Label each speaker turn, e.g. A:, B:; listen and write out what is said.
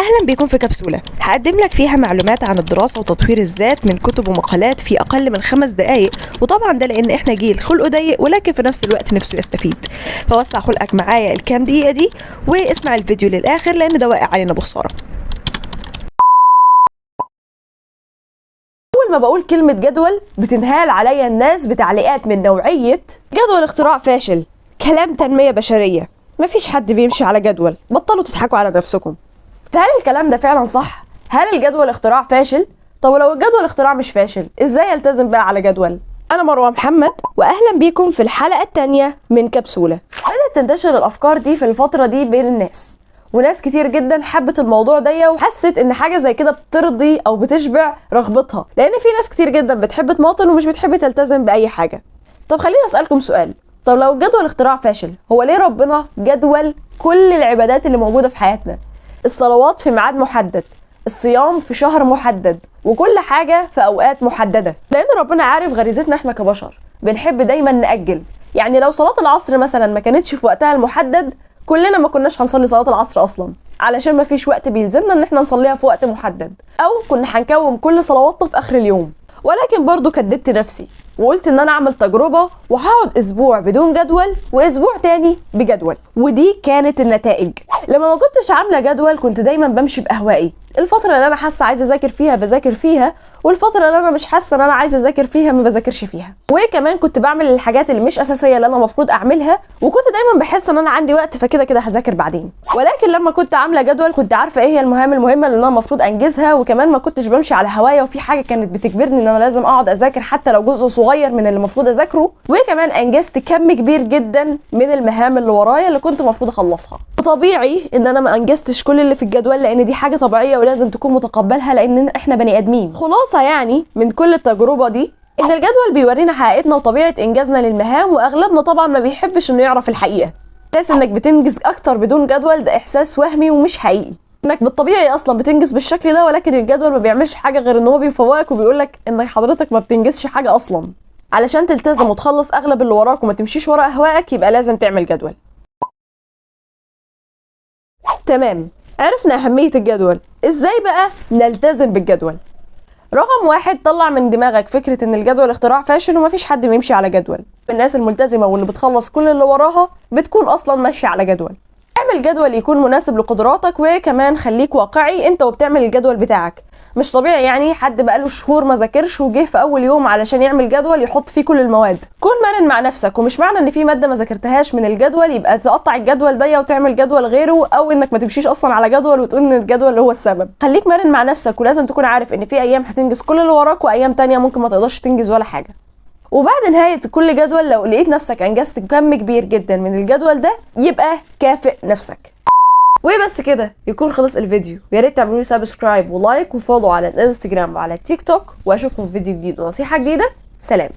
A: أهلا بكم في كبسولة هقدم لك فيها معلومات عن الدراسة وتطوير الذات من كتب ومقالات في أقل من 5 دقايق، وطبعا ده لأن إحنا جيل خلقه ضيق ولكن في نفس الوقت نفسه يستفيد. فوسع خلقك معايا الكام دقيقة دي واسمع الفيديو للآخر لأن ده واقع علينا بخسارة. أول ما بقول كلمة جدول بتنهال عليا الناس بتعليقات من نوعية جدول اختراع فاشل، كلام تنمية بشرية، مفيش حد بيمشي على جدول، بطلوا تضحكوا على نفسكم. فهل الكلام ده فعلا صح؟ هل الجدول اختراع فاشل؟ طب ولو الجدول اختراع مش فاشل، ازاي التزم بقى على جدول؟ انا مروه محمد واهلا بيكم في الحلقة الثانية من كبسولة. بدأت تنتشر الافكار دي في الفترة دي بين الناس، وناس كتير جدا حبت الموضوع ده وحست ان حاجة زي كده بترضي او بتشبع رغبتها، لان في ناس كتير جدا بتحب تماطل ومش بتحب تلتزم باي حاجة. طب خليني اسألكم سؤال، طب لو الجدول اختراع فاشل، هو ليه ربنا جدول كل العبادات اللي موجودة في حياتنا؟ الصلوات في ميعاد محدد، الصيام في شهر محدد، وكل حاجة في أوقات محددة، لأن ربنا عارف غريزتنا احنا كبشر بنحب دايما نأجل. يعني لو صلاة العصر مثلا ما كانتش في وقتها المحدد، كلنا ما كناش هنصلي صلاة العصر أصلا، علشان ما فيش وقت بيلزمنا ان احنا نصليها في وقت محدد، أو كنا هنكوم كل صلواتنا في آخر اليوم. ولكن برضو كدبت نفسي وقلت ان انا اعمل تجربة وهقعد اسبوع بدون جدول واسبوع تاني بجدول، ودي كانت النتائج. لما ما كنتش عاملة جدول كنت دايما بمشي باهوائي، الفترة اللي انا حاسة عايزة اذاكر فيها بذاكر فيها، والفترة اللي انا مش حاسة ان انا عايزة اذاكر فيها ما بذاكرش فيها. وكمان كنت بعمل الحاجات اللي مش اساسية اللي انا المفروض اعملها، وكنت دايما بحس ان انا عندي وقت فكده كده هذاكر بعدين. ولكن لما كنت عاملة جدول كنت عارفة ايه هي المهام المهمة اللي انا المفروض انجزها، وكمان ما كنتش بمشي على هوايا وفي حاجة كانت بتجبرني ان انا لازم اقعد اذاكر حتى لو جزء صغير من اللي المفروض اذاكره. وكمان انجزت كم كبير جدا من المهام اللي ورايا اللي كنت المفروض اخلصها. طبيعي ان انا ما انجزتش كل اللي في الجدول، لان دي حاجة طبيعية ولازم تكون متقبلها لان احنا بني ادمين. خلاصة يعني من كل التجربة دي ان الجدول بيورينا حقيقتنا وطبيعة انجازنا للمهام، واغلبنا طبعا ما بيحبش انه يعرف الحقيقة. احساس انك بتنجز اكتر بدون جدول ده احساس وهمي ومش حقيقي، انك بالطبيعي اصلا بتنجز بالشكل ده، ولكن الجدول ما بيعملش حاجة غير ان هو بيفوقك وبيقولك انك حضرتك ما بتنجزش حاجة اصلا. علشان تلتزم وتخلص اغلب اللي وراك وما تمشيش ورا اهوائك يبقى لازم تعمل جدول. تمام، عرفنا اهمية الجدول، ازاي بقى نلتزم بالجدول؟ رقم 1، طلع من دماغك فكرة ان الجدول اختراع فاشل ومفيش حد بيمشي على جدول. الناس الملتزمة واللي بتخلص كل اللي وراها بتكون اصلا ماشية على جدول. اعمل جدول يكون مناسب لقدراتك، وكمان خليك واقعي انت وبتعمل الجدول بتاعك. مش طبيعي يعني حد بقاله شهور ما ذاكرش وجه في اول يوم علشان يعمل جدول يحط فيه كل المواد. كون مرن مع نفسك، ومش معنى ان في ماده ما ذاكرتهاش من الجدول يبقى تقطع الجدول ده وتعمل جدول غيره، او انك ما تمشيش اصلا على جدول وتقول ان الجدول هو السبب. خليك مرن مع نفسك، ولازم تكون عارف ان في ايام هتنجز كل اللي وراك وايام تانية ممكن ما تقدرش تنجز ولا حاجه. وبعد نهايه كل جدول لو لقيت نفسك انجزت كم كبير جدا من الجدول ده يبقى كافئ نفسك. وبس كده يكون خلص الفيديو. يا ريت تعملوا لي سبسكرايب ولايك وفولو على الانستجرام وعلى التيك توك، واشوفكم في فيديو جديد ونصيحه جديده. سلام.